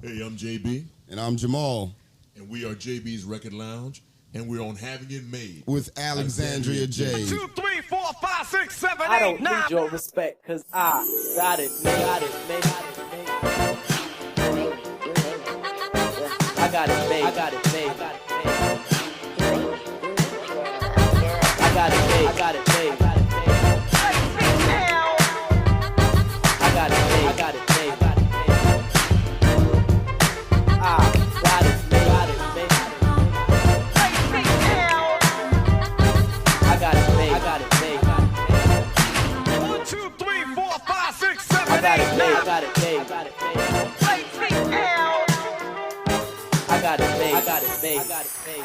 Hey, I'm JB. And I'm Jamal. And we are JB's Record Lounge. And we're on Having It Made. With Alexandria Jade. 2, 3, 4, 5, 6, 7, 8, I don't 9. need your respect, cause I got it, made. I got it made. I got it made. I got it made. I got it made. I got it made. I got it made. I got it made. I got it made. I got it made. 1, 2, 3, 4, 5, 6, 7, I got 8, it made. 9. I got it made. I got it made. I got it made. I got it made. I got it made.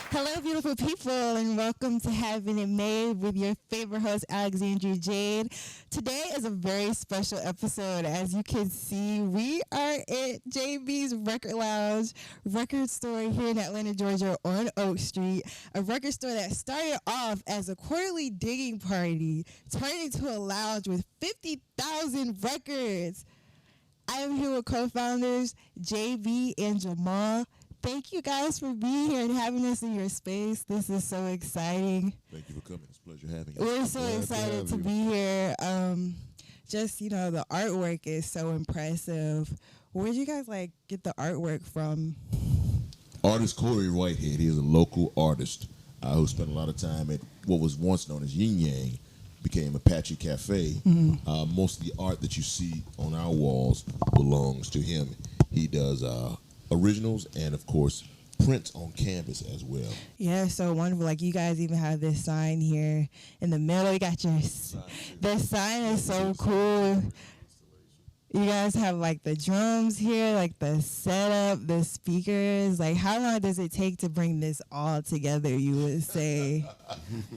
Hello, beautiful people, and welcome to Having It Made with your favorite host, Alexandria Jade. Today is a very special episode. As you can see, we are at JB's Record Lounge, record store here in Atlanta, Georgia, on Oak Street. A record store that started off as a quarterly digging party, turned into a lounge with 50,000 records. I am here with co-founders JB and Jamal. Thank you guys for being here and having us in your space. This is so exciting. Thank you for coming. It's a pleasure having you. We're so excited to be here. Just, the artwork is so impressive. Where did you guys get the artwork from? Artist Corey Whitehead. He is a local artist who spent a lot of time at what was once known as Yin Yang, became Apache Cafe. Mm-hmm. Most of the art that you see on our walls belongs to him. He does originals and, of course, prints on canvas as well. Yeah, so wonderful. You guys even have this sign here in the middle. You got the sign is so cool. You guys have the drums here, the setup, the speakers. How long does it take to bring this all together, you would say?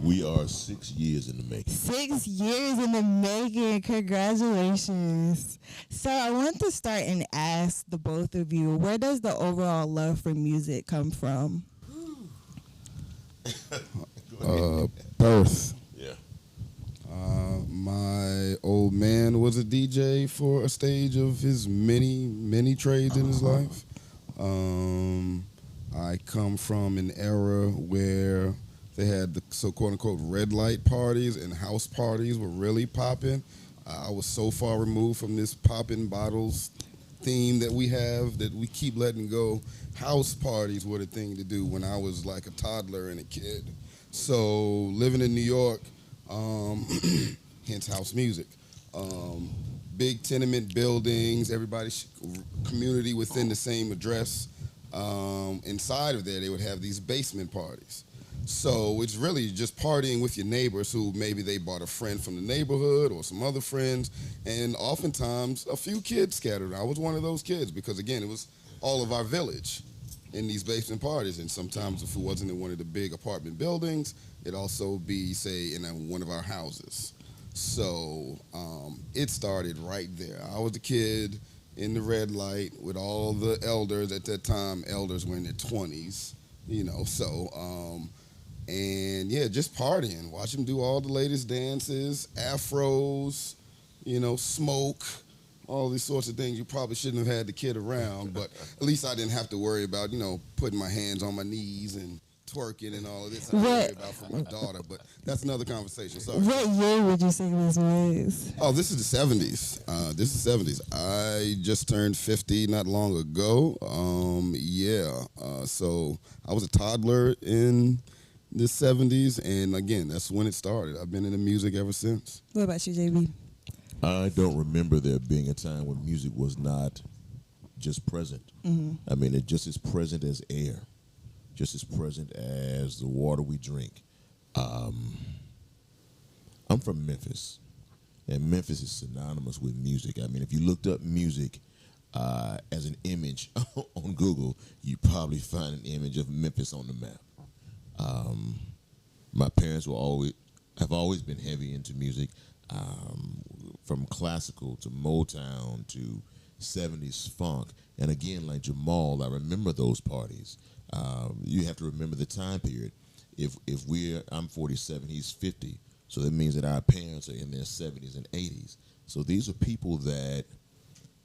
We are 6 years in the making. 6 years in the making. Congratulations. So I want to start and ask the both of you, where does the overall love for music come from? Birth. Yeah. My old man was a DJ for a stage of his many trades in his life. I come from an era where they had the quote-unquote red light parties and house parties were really popping. I was so far removed from this popping bottles theme that we have that we keep letting go. House parties were the thing to do when I was a toddler and a kid. So living in New York, hence house music. Big tenement buildings, everybody's community within the same address. Inside of there, they would have these basement parties. So it's really just partying with your neighbors who maybe they brought a friend from the neighborhood or some other friends, and oftentimes a few kids scattered. I was one of those kids because, again, it was all of our village in these basement parties. And sometimes if it wasn't in one of the big apartment buildings, it'd also be, say, in one of our houses. So it started right there. I was a kid in the red light with all the elders at that time. Elders were in their 20s, and yeah, just partying. Watch them do all the latest dances, afros, smoke, all these sorts of things. You probably shouldn't have had the kid around, but at least I didn't have to worry about, putting my hands on my knees and twerking and all of this. I worry about for my daughter, but that's another conversation. Sorry. What year would you say this was? Oh, this is the 70s. This is the 70s. I just turned 50 not long ago. So I was a toddler in the 70s, and again, that's when it started. I've been into music ever since. What about you, JB? I don't remember there being a time when music was not just present. Mm-hmm. I mean, it just as present as air, just as present as the water we drink. I'm from Memphis, and Memphis is synonymous with music. I mean, if you looked up music as an image on Google, you'd probably find an image of Memphis on the map. My parents have always been heavy into music, from classical to Motown to 70s funk. And again, like Jamal, I remember those parties. You have to remember the time period. I'm 47, he's 50, so that means that our parents are in their 70s and 80s. So these are people that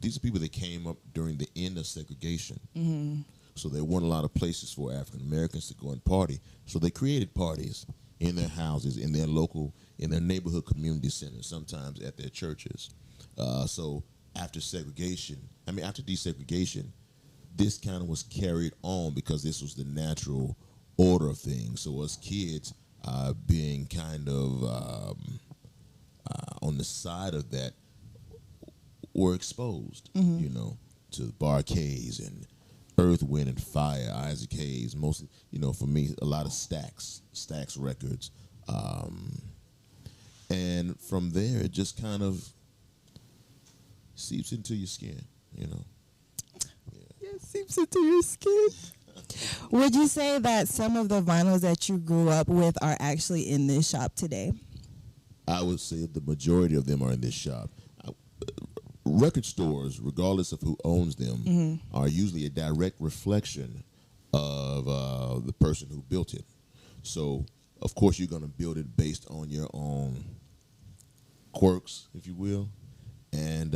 these are people that came up during the end of segregation. So there weren't a lot of places for African Americans to go and party. So they created parties in their houses, in their neighborhood community centers, sometimes at their churches. So after desegregation, this kind of was carried on because this was the natural order of things. So us kids being kind of on the side of that were exposed, to Bar Kays and Earth, Wind, and Fire, Isaac Hayes, mostly, for me, a lot of Stax records. And from there, it just kind of seeps into your skin, Yeah, it seeps into your skin. Would you say that some of the vinyls that you grew up with are actually in this shop today? I would say the majority of them are in this shop. Record stores, regardless of who owns them, are usually a direct reflection of the person who built it. So, of course, you're going to build it based on your own quirks, if you will. And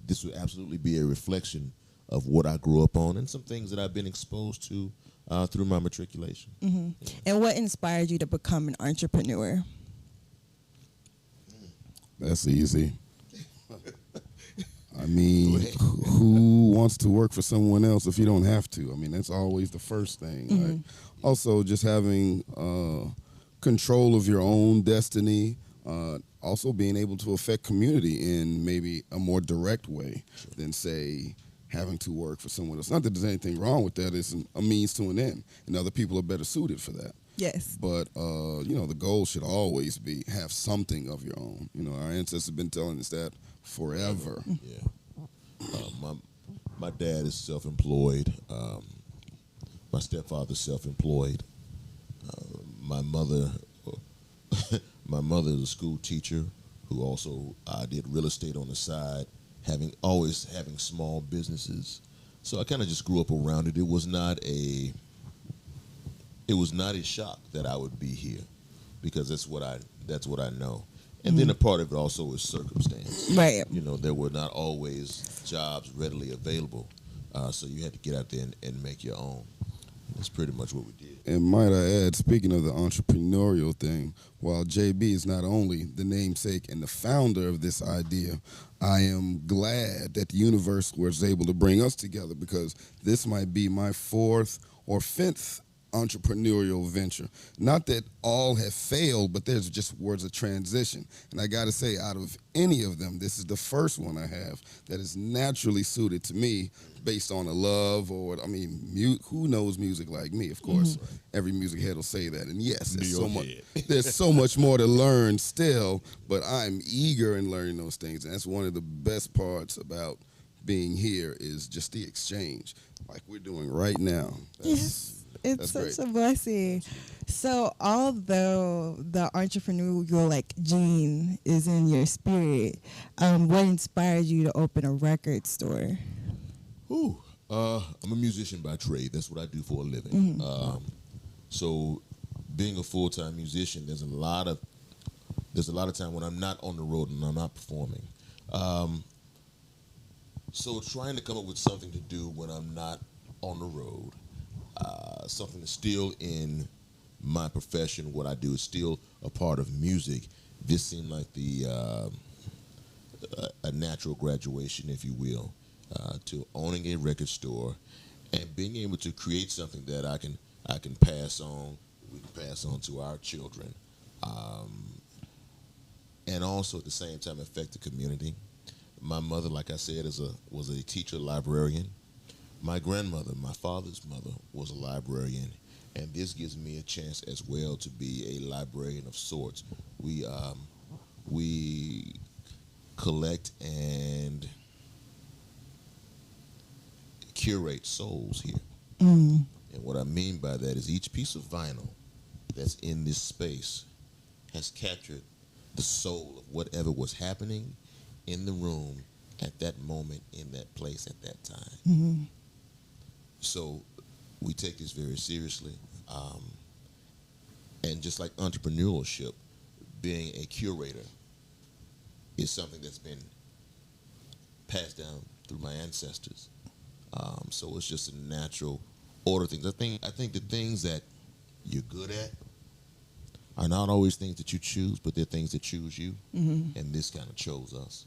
this would absolutely be a reflection of what I grew up on and some things that I've been exposed to through my matriculation. And what inspired you to become an entrepreneur? That's easy. I mean, who wants to work for someone else if you don't have to? I mean, that's always the first thing. Right? Also, just having control of your own destiny, also being able to affect community in maybe a more direct way than, say, having to work for someone else. Not that there's anything wrong with that. It's a means to an end, and other people are better suited for that. Yes. But, the goal should always be have something of your own. Our ancestors have been telling us that forever. Yeah. My dad is self-employed. My stepfather's self-employed. My mother is a school teacher who also did real estate on the side, always having small businesses. So I kind of just grew up around it. It was not a shock that I would be here, because that's what I know. And then a part of it also is circumstance. Right. There were not always jobs readily available, so you had to get out there and make your own. That's pretty much what we did. And might I add, speaking of the entrepreneurial thing, while JB is not only the namesake and the founder of this idea, I am glad that the universe was able to bring us together, because this might be my fourth or fifth entrepreneurial venture. Not that all have failed, but there's just words of transition. And I got to say, out of any of them, this is the first one I have that is naturally suited to me based on a love or, who knows music like me? Of course, every music head will say that. And yes, there's so much more to learn still, but I'm eager in learning those things. And that's one of the best parts about being here is just the exchange, like we're doing right now. It's such great. a blessing. So although the entrepreneurial gene is in your spirit, what inspired you to open a record store? I'm a musician by trade. That's what I do for a living. So being a full-time musician, there's a lot of time when I'm not on the road and I'm not performing. So trying to come up with something to do when I'm not on the road, something that's still in my profession, what I do is still a part of music. This seemed like a natural graduation, if you will, to owning a record store and being able to create something that I can pass on. We can pass on to our children, and also at the same time affect the community. My mother, like I said, was a teacher librarian. My grandmother, my father's mother, was a librarian, and this gives me a chance as well to be a librarian of sorts. We collect and curate souls here. And what I mean by that is each piece of vinyl that's in this space has captured the soul of whatever was happening in the room at that moment, in that place, at that time. So we take this very seriously. And just like entrepreneurship, being a curator is something that's been passed down through my ancestors. So it's just a natural order of things. I think the things that you're good at are not always things that you choose, but they're things that choose you. And this kind of chose us.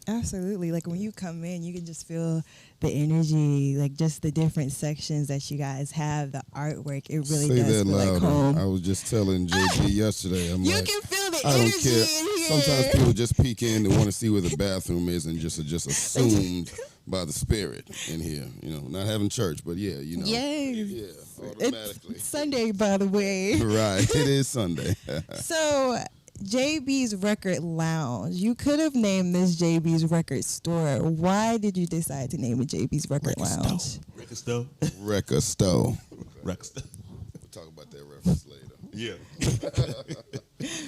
Absolutely. Like when you come in, you can just feel the energy, like just the different sections that you guys have, the artwork. It really Say does that feel louder. like home. I was just telling JB yesterday. I'm You like, can feel the I don't energy care. in here. Sometimes people just peek in and want to see where the bathroom is and just assumed by the spirit in here. You know, not having church, but yeah, you know. Yay. Yeah, automatically. It's Sunday, by the way. Right, it is Sunday. So, JB's Record Lounge. You could have named this JB's Record Store. Why did you decide to name it JB's Record Lounge? Record store. Record store. Record store. We'll talk about that reference later. Yeah.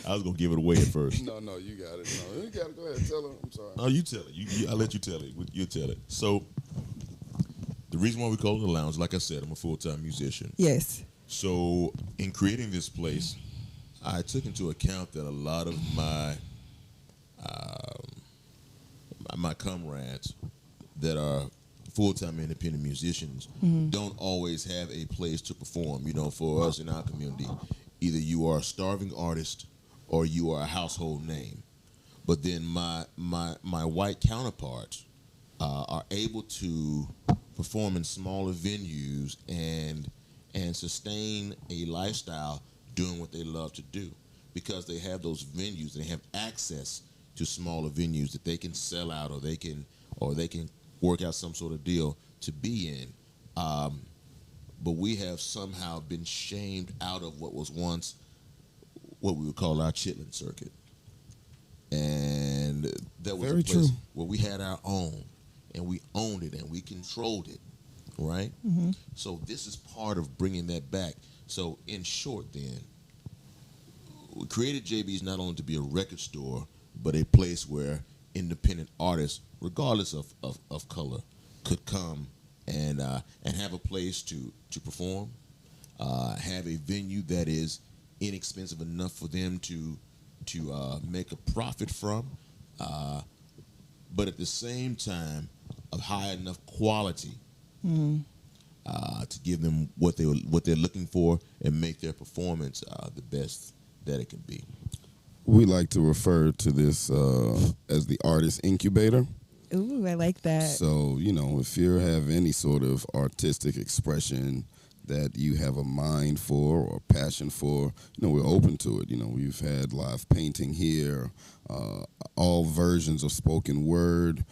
I was gonna give it away at first. No, you got it. No, you got it. Go ahead, tell him. I'm sorry. Oh, you tell it. I'll let you tell it. You tell it. So, the reason why we call it a lounge, like I said, I'm a full-time musician. Yes. So, in creating this place, I took into account that a lot of my comrades that are full-time independent musicians don't always have a place to perform. You know, for us in our community, either you are a starving artist or you are a household name. But then my white counterparts are able to perform in smaller venues and sustain a lifestyle doing what they love to do, because they have those venues, they have access to smaller venues that they can sell out, or they can work out some sort of deal to be in. But we have somehow been shamed out of what was once what we would call our chitlin circuit, and that was Very a place true. where we had our own, and we owned it and we controlled it, right? So this is part of bringing that back. So in short, then, we created JB's not only to be a record store, but a place where independent artists, regardless of color, could come and have a place to perform, have a venue that is inexpensive enough for them to make a profit from, but at the same time of high enough quality to give them what they're looking for and make their performance the best that it can be. We like to refer to this as the artist incubator. Ooh, I like that. So, you know, if you have any sort of artistic expression that you have a mind for or passion for, you know, we're open to it. You know, we've had live painting here, all versions of spoken word,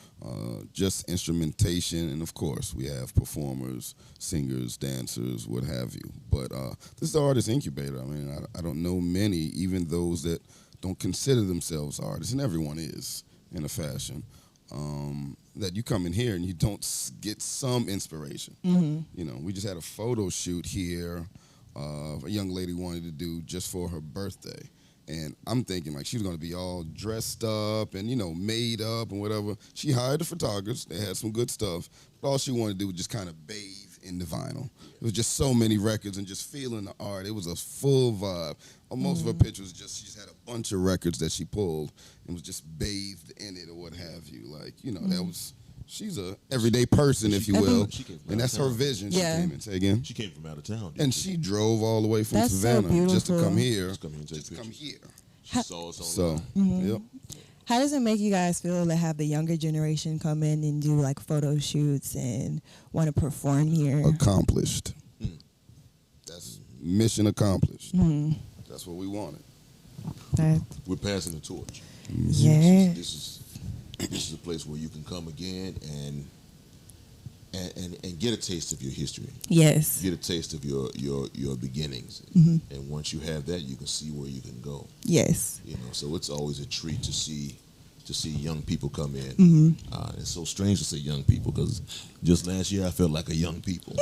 just instrumentation, and of course we have performers, singers, dancers, what have you. But this is the artist incubator. I mean, I don't know many, even those that don't consider themselves artists, and everyone is in a fashion, that you come in here and you don't get some inspiration. You know, we just had a photo shoot here a young lady wanted to do just for her birthday. And I'm thinking like she was going to be all dressed up and, you know, made up and whatever. She hired the photographers. They had some good stuff. But all she wanted to do was just kind of bathe in the vinyl. It was just so many records and just feeling the art. It was a full vibe. Most of her pictures she just had a bunch of records that she pulled and was just bathed in it or what have you. Like, you know, that was, she's a everyday person, if you will. And that's her vision. She came in. Say again? She came from out of town. And she drove all the way from That's so Savannah just to come beautiful. here. Just come here and take Just to come pictures. here. She saw us So, online. yep. How does it make you guys feel to have the younger generation come in and do like photo shoots and want to perform here? Accomplished. That's mission accomplished. That's what we wanted. That- We're passing the torch. yeah. This is a place where you can come again and get a taste of your history. Yes. Get a taste of your beginnings. And once you have that, you can see where you can go. Yes. You know, so it's always a treat to see young people come in. It's so strange to say young people because just last year I felt like a young people.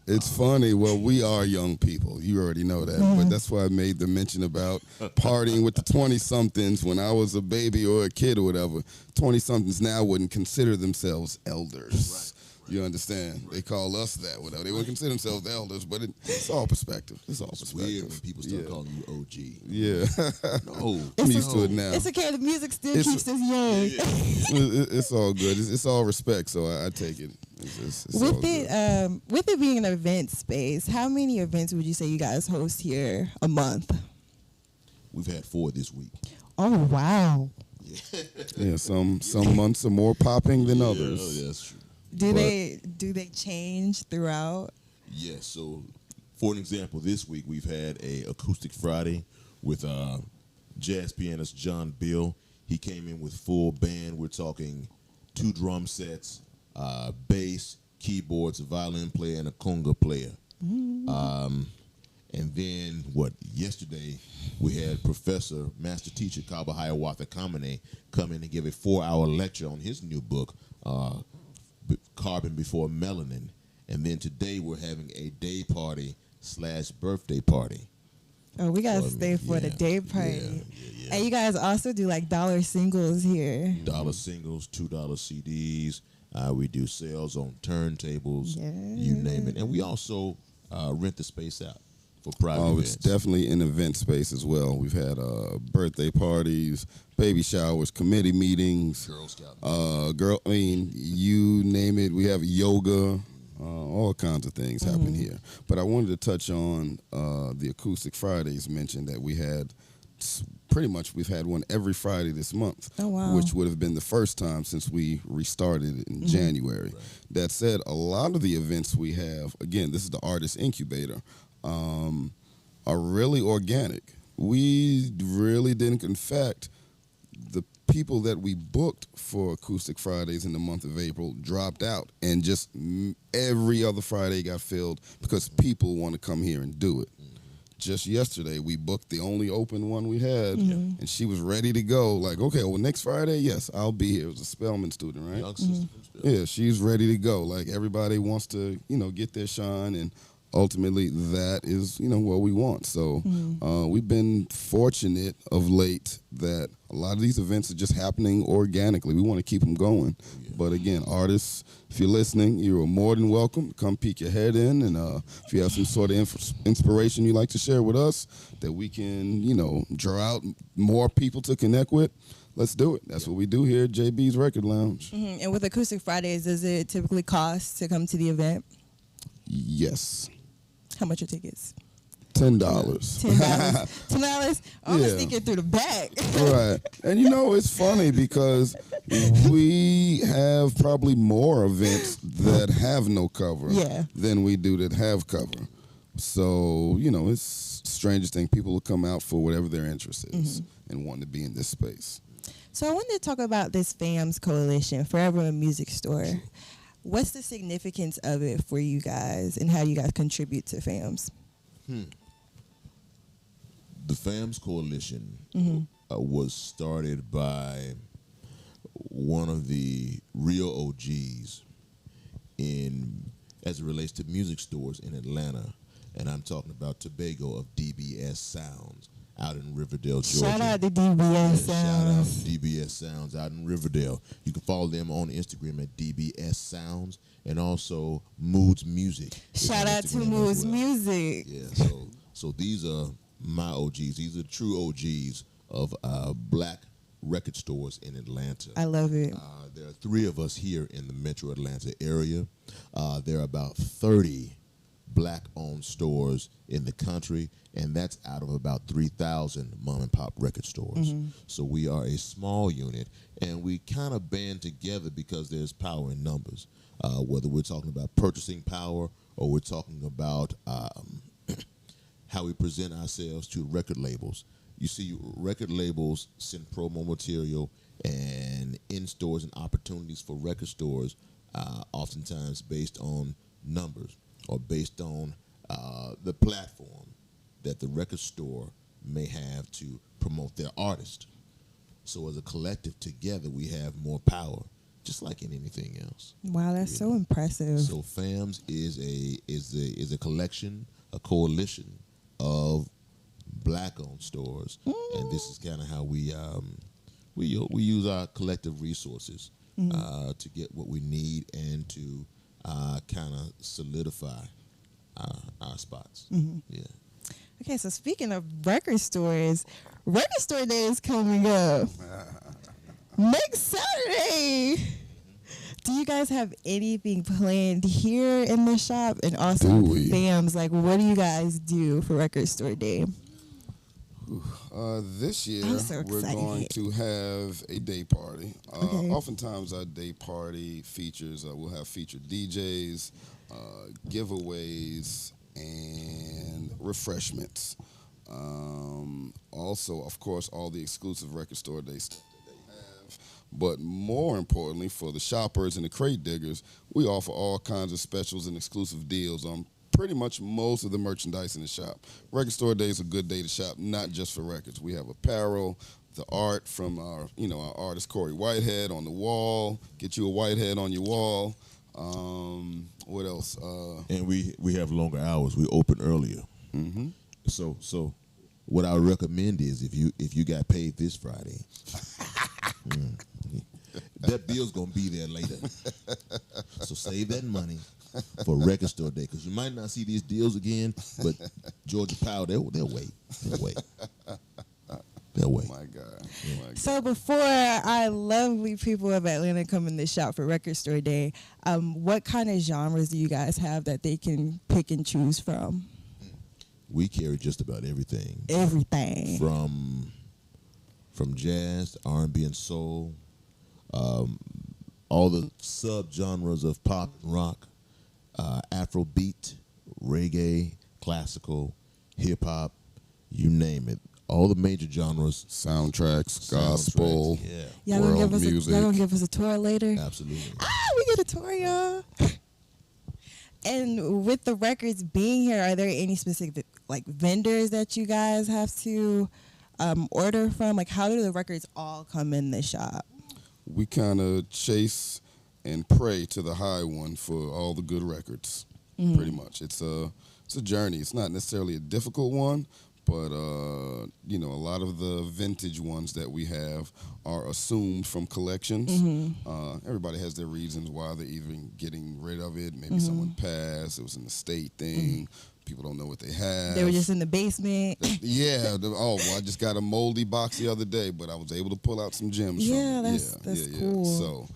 It's funny. Well, we are young people. You already know that. But that's why I made the mention about partying with the 20-somethings when I was a baby or a kid or whatever. 20-somethings now wouldn't consider themselves elders. You understand? They call us that. Whatever. They wouldn't consider themselves elders, but it's all perspective. It's all perspective. Weird when people start calling you OG. Yeah. No. I'm used to it now. It's okay. The music still keeps us young. It's all good. It's all respect, so I take it. It's all good. With it being an event space, how many events would you say you guys host here a month? We've had 4 this week. Oh wow! Yeah, some months are more popping than others. Oh, that's true. Do they change throughout? Yes. So, for an example, this week we've had a acoustic Friday with jazz pianist John Bill. He came in with full band. We're talking 2 drum sets, bass, keyboards, a violin player, and a conga player. And then yesterday we had Professor, Master Teacher Kaba Hiawatha Kamene come in and give a 4-hour lecture on his new book, Carbon Before Melanin. And then today we're having a day party / birthday party. Oh, we gotta stay for the day party. Yeah. And you guys also do like dollar singles here. $1 singles, $2 CDs. We do sales on turntables, you name it. And we also rent the space out for private events. It's definitely an event space as well. We've had birthday parties, baby showers, committee meetings. Girl Scout. You name it. We have yoga, all kinds of things happen here. But I wanted to touch on the Acoustic Fridays mentioned that we had. Pretty much we've had one every Friday this month, which would have been the first time since we restarted in January. Right. That said, a lot of the events we have, again, this is the Artist Incubator, are really organic. We really didn't, in fact, the people that we booked for Acoustic Fridays in the month of April dropped out, and just every other Friday got filled because people want to come here and do it. Just yesterday, we booked the only open one we had, and she was ready to go. Like, okay, well, next Friday, yes, I'll be here. It was a Spelman student, right? Young sister from Spelman. Yeah, she's ready to go. Like, everybody wants to, get their shine, and ultimately, that is, what we want. So we've been fortunate of late that a lot of these events are just happening organically. We want to keep them going. But again, artists, if you're listening, you're more than welcome to come peek your head in. And if you have some sort of inspiration you'd like to share with us that we can, draw out more people to connect with, let's do it. That's what we do here at JB's Record Lounge. And with Acoustic Fridays, does it typically cost to come to the event? Yes. How much are tickets? $10. $10? I'm just thinking through the back. Right. And it's funny because we have probably more events that have no cover than we do that have cover. So, it's the strangest thing. People will come out for whatever their interest is and want to be in this space. So I wanted to talk about this FAMS coalition, Forever a Music Store. What's the significance of it for you guys, and how do you guys contribute to FAMS? The FAMS Coalition was started by one of the real OGs as it relates to music stores in Atlanta, and I'm talking about Tobago of DBS Sounds out in Riverdale, Georgia. Shout out to DBS Sounds. Shout out to DBS Sounds out in Riverdale. You can follow them on Instagram at DBS Sounds, and also Moods Music. Shout out to Moods Music. Yeah, so these are my OGs. These are true OGs of black record stores in Atlanta. I love it. There are 3 of us here in the metro Atlanta area. There are about 30 black-owned stores in the country, and that's out of about 3,000 mom-and-pop record stores. So we are a small unit, and we kind of band together because there's power in numbers, whether we're talking about purchasing power or we're talking about how we present ourselves to record labels. You see, record labels send promo material and in-stores and opportunities for record stores, oftentimes based on numbers or based on the platform that the record store may have to promote their artist. So as a collective together, we have more power just like in anything else. Wow, that's so impressive. So FAMS is a collection, a coalition of Black-owned stores, and this is kind of how we use our collective resources to get what we need and to kind of solidify our spots. Yeah. Okay, so speaking of record stores, Record Store Day is coming up next Saturday. Do you guys have anything planned here in the shop? And also, Do we? FAMS, like, what do you guys do for Record Store Day? This year, I'm so we're excited. going to have a day party. Okay. Oftentimes, our day party features, we'll have featured DJs, giveaways, and refreshments. Also, of course, all the exclusive Record Store Day stuff that they have. But more importantly, for the shoppers and the crate diggers, we offer all kinds of specials and exclusive deals on pretty much most of the merchandise in the shop. Record Store Day is a good day to shop, not just for records. We have apparel, the art from our artist Corey Whitehead on the wall. Get you a Whitehead on your wall. What else? And we have longer hours. We open earlier. Mm-hmm. So what I recommend is if you got paid this Friday, that bill's gonna be there later. So save that money for Record Store Day, because you might not see these deals again, but Georgia Power, they'll wait. They'll wait. They'll wait. My God. So before our lovely people of Atlanta come in the shop for Record Store Day, what kind of genres do you guys have that they can pick and choose from? We carry just about everything. Everything. From jazz, R&B, and soul, all the sub-genres of pop and rock, Afrobeat, reggae, classical, hip-hop, you name it. All the major genres. Soundtracks, gospel, Yeah. world music. Y'all gonna give us a tour later? Absolutely. We get a tour, y'all. And with the records being here, are there any specific like vendors that you guys have to order from? Like, how do the records all come in the shop? We kind of chase and pray to the high one for all the good records. Pretty much, it's a journey. It's not necessarily a difficult one, but a lot of the vintage ones that we have are assumed from collections. Everybody has their reasons why they're even getting rid of it. Maybe someone passed. It was an estate thing. People don't know what they have. They were just in the basement. Yeah. I just got a moldy box the other day, but I was able to pull out some gems from it. That's cool. So,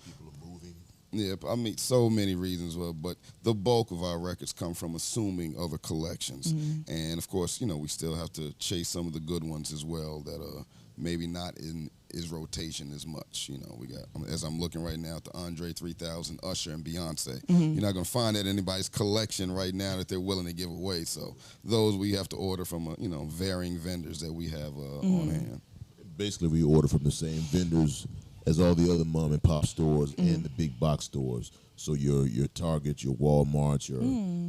yeah, I mean, so many reasons, but the bulk of our records come from assuming other collections. And, of course, we still have to chase some of the good ones as well that are maybe not in his rotation as much. We got, as I'm looking right now at the Andre 3000, Usher, and Beyonce. You're not going to find that in anybody's collection right now that they're willing to give away. So those we have to order from, varying vendors that we have on hand. Basically, we order from the same vendors as all the other mom and pop stores and the big box stores. So your Target, your Walmart,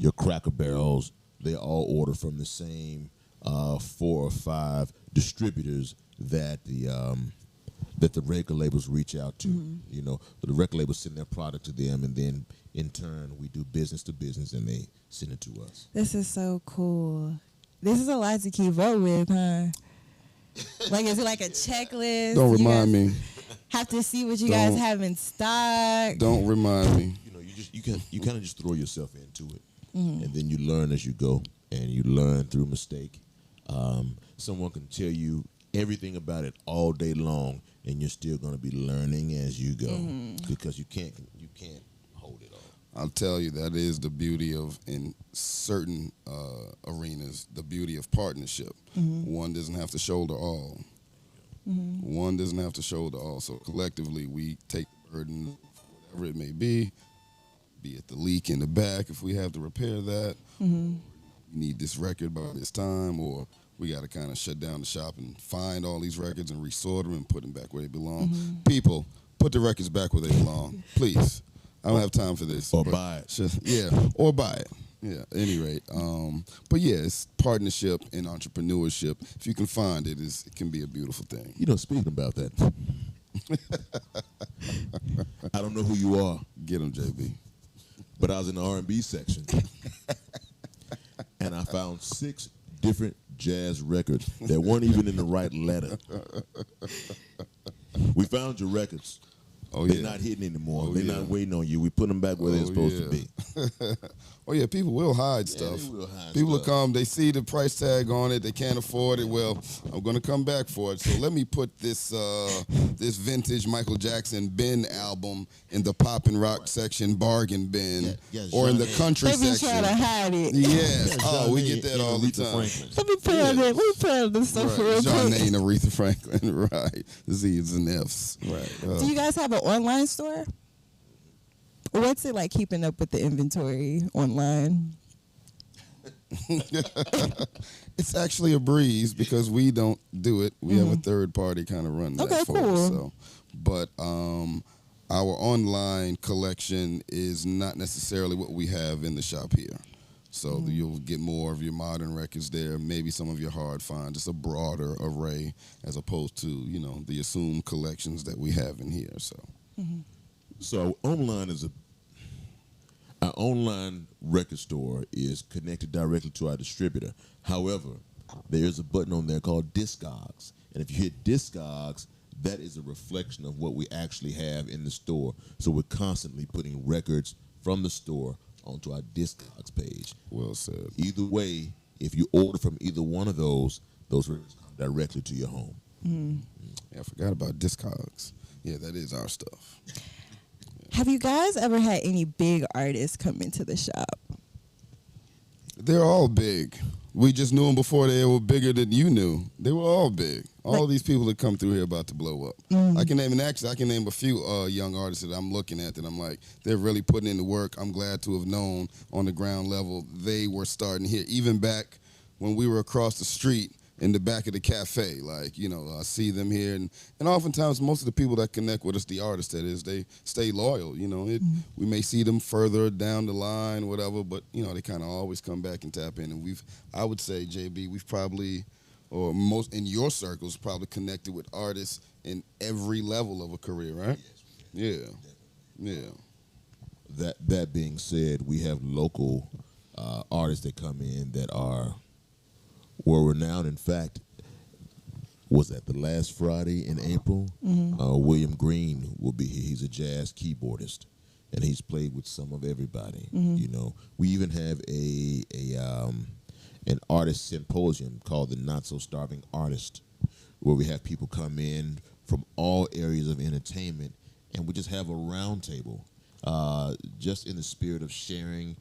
your Cracker Barrels, they all order from the same 4 or 5 distributors that the record labels reach out to. The record labels send their product to them, and then in turn we do business to business, and they send it to us. This is so cool. This is a lot to keep up with, huh? Like, is it like a checklist? Don't remind me. Have to see what you guys have in stock. Don't remind me. You kind of just throw yourself into it, and then you learn as you go, and you learn through mistake. Someone can tell you everything about it all day long, and you're still going to be learning as you go, because you can't hold it all. I'll tell you, that is the beauty of, in certain arenas, the beauty of partnership. One doesn't have to shoulder all. One doesn't have to shoulder all. So collectively, we take the burden, whatever it may be it the leak in the back, if we have to repair that, we need this record by this time, or we got to kind of shut down the shop and find all these records and resort them and put them back where they belong. People, put the records back where they belong, please. I don't have time for this. Or buy it. Or buy it. Yeah, at any rate. But yeah, it's partnership and entrepreneurship. If you can find it, it can be a beautiful thing. Speaking about that, I don't know who you are, Get him, JB. but I was in the R&B section, and I found 6 different jazz records that weren't even in the right letter. We found your records. Oh, They're yeah. not hitting anymore. Oh, They're yeah. not waiting on you. We put them back where they're supposed to be. Oh, yeah, people will hide Yeah, stuff. they will hide People will stuff. come, they see the price tag on it, they can't afford it. Well, I'm going to come back for it. So let me put this this vintage Michael Jackson bin album in the pop and rock section bargain bin, Yeah, or in the Jean-A. country They be section. trying to hide it. Yes. Yeah, Oh, we Jean-A get that and all the Aretha time. Franklin. Let me put on it. Let me put on this stuff real Right. John quick. and Aretha Franklin, right. Z's and F's. Right. Do you guys have an online store? What's it like keeping up with the inventory online? It's actually a breeze because we don't do it. We have a third party kind of run that Okay, for cool. us. So, but our online collection is not necessarily what we have in the shop here. So you'll get more of your modern records there, maybe some of your hard finds, just a broader array as opposed to, the assumed collections that we have in here. So So our online record store is connected directly to our distributor. However, there is a button on there called Discogs. And if you hit Discogs, that is a reflection of what we actually have in the store. So we're constantly putting records from the store onto our Discogs page. well said. Either way, if you order from either one of those records come directly to your home. Yeah, I forgot about Discogs. Yeah, that is our stuff. Have you guys ever had any big artists come into the shop? They're all big. We just knew them before they were bigger than you knew. They were all big. All these people that come through here about to blow up. I can name a few young artists that I'm looking at that I'm like, they're really putting in the work. I'm glad to have known on the ground level they were starting here. Even back when we were across the street in the back of the cafe, I see them here, and oftentimes most of the people that connect with us, the artists that is, they stay loyal. We may see them further down the line, whatever, but they kind of always come back and tap in. And I would say, JB, we've probably, or most in your circles, probably connected with artists in every level of a career, right? Yes, Yeah. That being said, we have local artists that come in that are renowned. In fact, was that the last Friday in April? William Green will be here. He's a jazz keyboardist, and he's played with some of everybody. We even have an artist symposium called the Not So Starving Artist, where we have people come in from all areas of entertainment, and we just have a round table, just in the spirit of sharing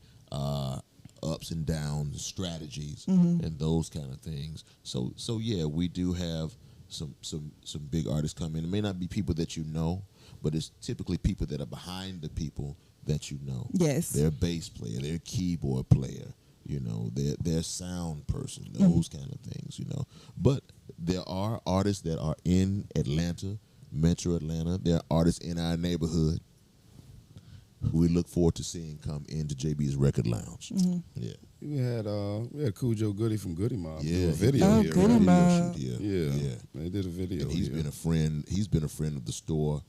ups and downs, strategies, and those kind of things. So yeah, we do have some big artists come in. It may not be people that you know, but it's typically people that are behind the people that you know. Yes. Their bass player, their keyboard player, their sound person, those kind of things, But there are artists that are in Atlanta, Metro Atlanta. There are artists in our neighborhood who we look forward to seeing come into JB's Record Lounge. Yeah. We had Cujo Goody from Goody Mob do Yeah, a video Oh, here. Goody right? Mob. Yeah, they did a video. And he's here. been a friend. He's been a friend of the store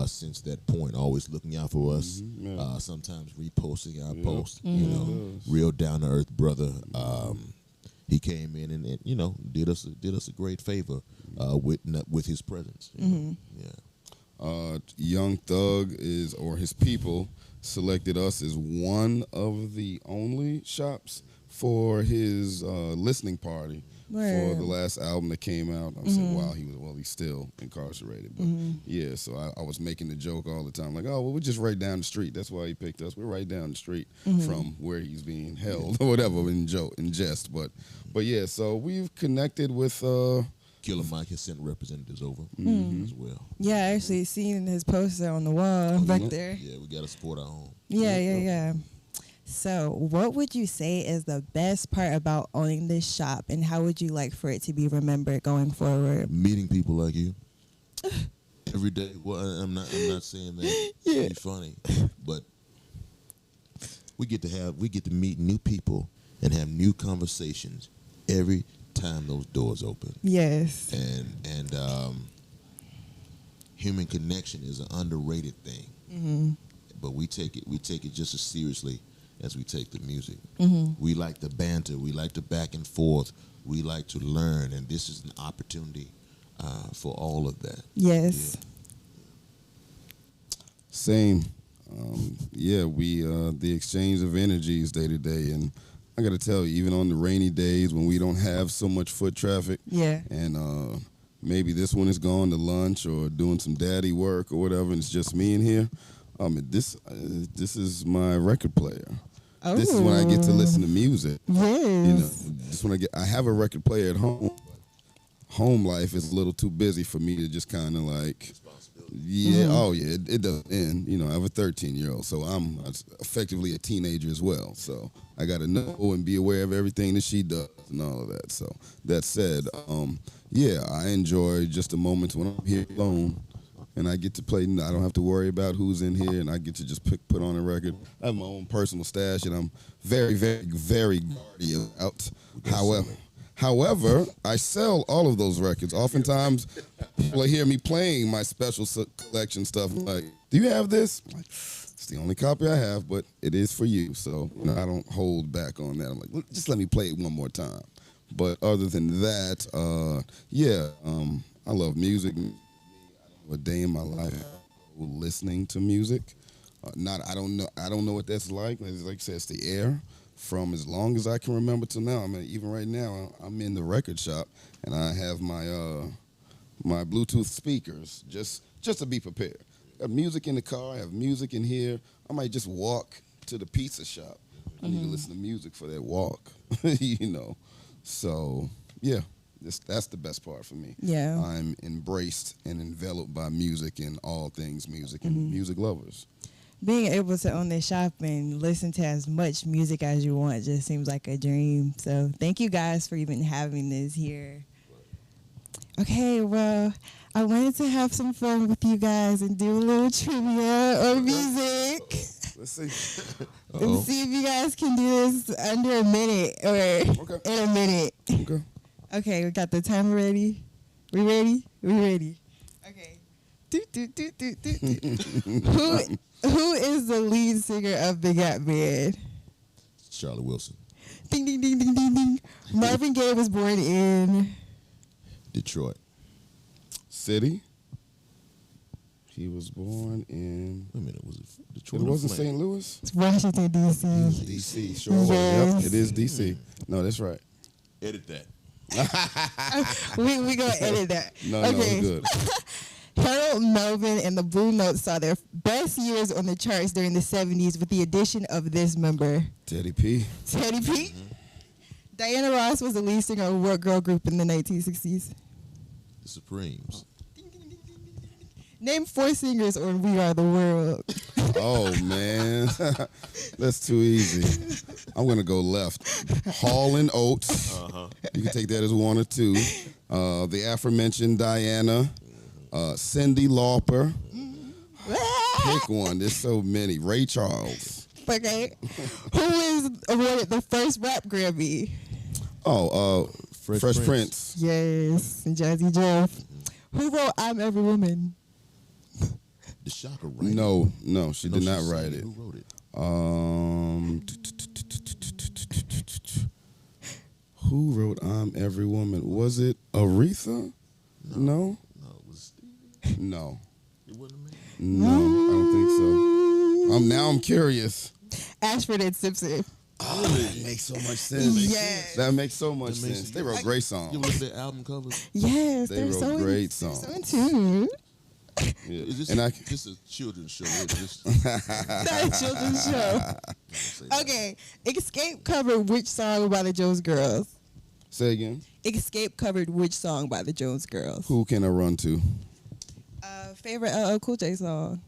since that point. Always looking out for us. yeah. Sometimes reposting our Yeah. posts. Yes. Real down to earth brother. He came in and did us a great favor with his presence. Yeah. Young Thug or his people selected us as one of the only shops for his listening party for Word. the last album that came out. I'm saying, wow, he's still incarcerated. But yeah, so I was making the joke all the time, like, oh, well, we're just right down the street. That's why he picked us. We're right down the street from where he's being held or whatever in jest. But yeah, so we've connected with Killer Mike has sent representatives over as well. Yeah, I actually seen his poster on the wall back there. Yeah, we got to support our home. Yeah. So, what would you say is the best part about owning this shop, and how would you like for it to be remembered going forward? Meeting people like you every day. Well, I'm not saying that to be funny, but we get to meet new people and have new conversations every time those doors open. Yes. And human connection is an underrated thing. Mm-hmm. But we take it just as seriously as we take the music. Mm-hmm. We like the banter. We like the back and forth. We like to learn, and this is an opportunity for all of that. Yes. Same. We the exchange of energies day to day, and I got to tell you, even on the rainy days when we don't have so much foot traffic, Yeah. and maybe this one is gone to lunch or doing some daddy work or whatever, and it's just me in here. This is my record player. Oh. This is when I get to listen to music. Yes. You know, just when I have a record player at home. Home life is a little too busy for me to just kind of like, it doesn't end. You know, I have a 13-year-old, so I'm effectively a teenager as well. So I got to know and be aware of everything that she does and all of that. So that said, I enjoy just the moments when I'm here alone and I get to play. I don't have to worry about who's in here, and I get to just put on a record. I have my own personal stash, and I'm very, very, very guarded out. However, I sell all of those records. Oftentimes, people hear me playing my special collection stuff. Like, do you have this? I'm like, it's the only copy I have, but it is for you. So I don't hold back on that. I'm like, just let me play it one more time. But other than that, I love music. I don't know a day in my life listening to music. I don't know what that's like. Like I said, it's the air. From as long as I can remember till now. I mean, even right now, I'm in the record shop and I have my my Bluetooth speakers just to be prepared. I have music in the car. I have music in here. I might just walk to the pizza shop. I need to listen to music for that walk. So that's the best part for me. Yeah. I'm embraced and enveloped by music and all things music and music lovers. Being able to own this shop and listen to as much music as you want just seems like a dream. So thank you guys for even having this here. Okay, well, I wanted to have some fun with you guys and do a little trivia or music. Let's see. And see if you guys can do this under a minute or in a minute. Okay. Okay, we got the timer ready. We ready? We ready. Okay. Who is the lead singer of the Gap Band? Charlie Wilson. Ding, ding, ding, ding, ding, ding. Marvin Gaye was born in Detroit. City. He was born in. Wait a minute, was it Detroit? It wasn't St. Louis? Washington, D.C. D.C. Sure was. Yes. Yep, it is D.C. No, that's right. Edit that. we gonna edit that. No, okay. good. Harold Melvin and the Blue Notes saw their best years on the charts during the 70s with the addition of this member. Teddy P. Teddy P. Diana Ross was the lead singer of what girl group in the 1960s? The Supremes. Name 4 singers on We Are the World. Oh, man. That's too easy. I'm going to go left. Hall and Oates. You can take that as 1 or 2. The aforementioned Diana. Cyndi Lauper. Pick one. There's so many. Ray Charles. Okay. Who is awarded the first rap Grammy? Fresh Prince. Yes. And Jazzy Jeff. Who wrote I'm Every Woman? Did Shaka write it? No, she did not write it. Who wrote it? Who wrote I'm Every Woman? Was it Aretha? No. No, it was Stevie. No. It wasn't me. No, I don't think so. Now I'm curious. Ashford and Simpson. Oh, that makes so much sense. Yes. That makes so much sense. They wrote great songs. You look at their album covers? Yes, They they're wrote so great in, songs. So in tune. Yeah. Is this And this a children's show? It's just, Not a children's show. Okay, Escape covered which song by the Jones Girls? Say again. Escape covered which song by the Jones Girls? Who can I run to? Favorite LL Cool J song?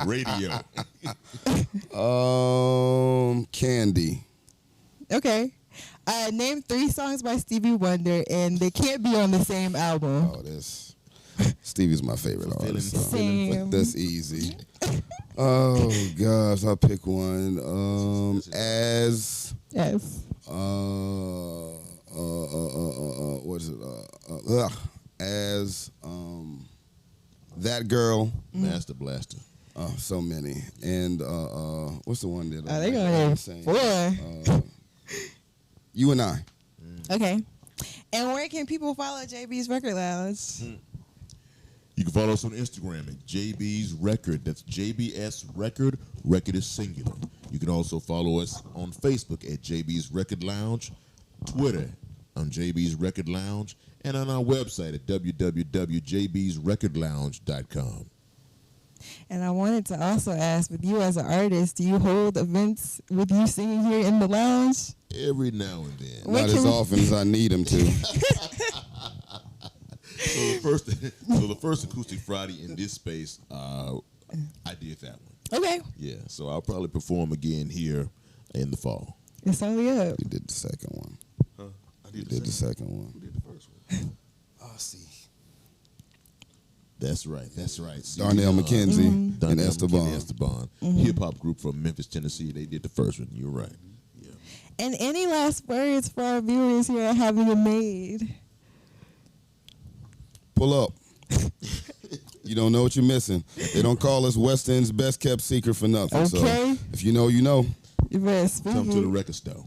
radio. Candy. Okay. Name 3 songs by Stevie Wonder, and they can't be on the same album. Oh, that's Stevie's my favorite artist. So Same. that's easy. Oh gosh, I'll pick one. Yes. What is it? as That Girl. Master Blaster. So many. And what's the one that They gonna have 4. You and I. Okay. And where can people follow JB's Record Lounge? You can follow us on Instagram at JB's Record. That's JBS Record. Record is singular. You can also follow us on Facebook at JB's Record Lounge, Twitter on JB's Record Lounge, and on our website at www.jbsrecordlounge.com. And I wanted to also ask, with you as an artist, do you hold events with you singing here in the lounge? Every now and then. When Not can as we- often as I need him to. So the first Acoustic Friday in this space, I did that one. Okay. Yeah, so I'll probably perform again here in the fall. It's only up. You did the second one. I You did the second one. Who did the first one? Oh, see. That's right. See, Darnell McKenzie and Darnell Esteban. McKenzie, Esteban. Hip hop group from Memphis, Tennessee. They did the first one. You're right. Yeah. And any last words for our viewers here at Having It Made? Pull up. You don't know what you're missing. They don't call us West End's best kept secret for nothing. Okay. So if you know, you know. You better speak Come to the it. record store.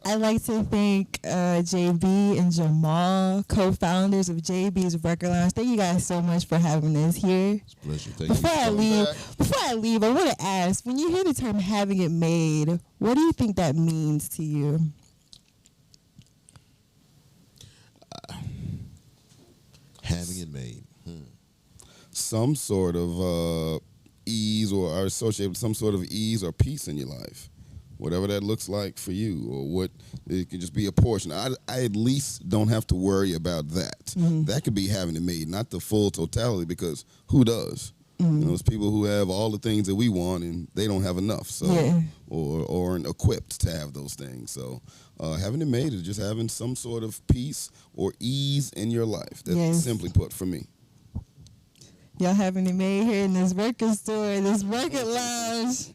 I'd like to thank JB and Jamal, co-founders of JB's Record Lounge. Thank you guys so much for having us here. It's a pleasure. Thank Before you. I leave, I want to ask, when you hear the term having it made, what do you think that means to you? Having it made. Some sort of ease or are associated with some sort of ease or peace in your life. Whatever that looks like for you, or what it can just be a portion. I at least don't have to worry about that. That could be having it made, not the full totality, because who does? You know, there's people who have all the things that we want and they don't have enough, so Yeah. or aren't equipped to have those things. So having it made is just having some sort of peace or ease in your life. That's Yes. simply put for me. Y'all having it made here in this record store, this record lounge.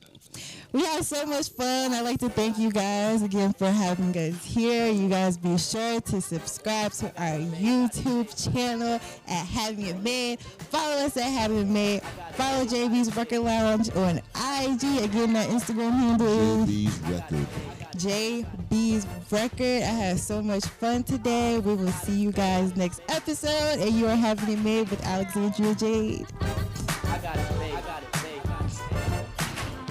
We had so much fun. I'd like to thank you guys again for having us here. You guys be sure to subscribe to our YouTube channel at Having It Made. Follow us at Having It Made. Follow JB's Record Lounge on IG. Again, that Instagram handle is JB's Record. JB's Record. I had so much fun today. We will see you guys next episode. And you are Having It Made with Alexandria Jade. I got it made. I got it made.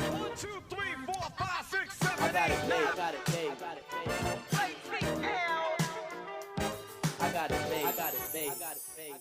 1, 2, 3, 4, 5, 6, 7, I got 8, it made. 9. I got it made. I got it made. I got it made. I got it made.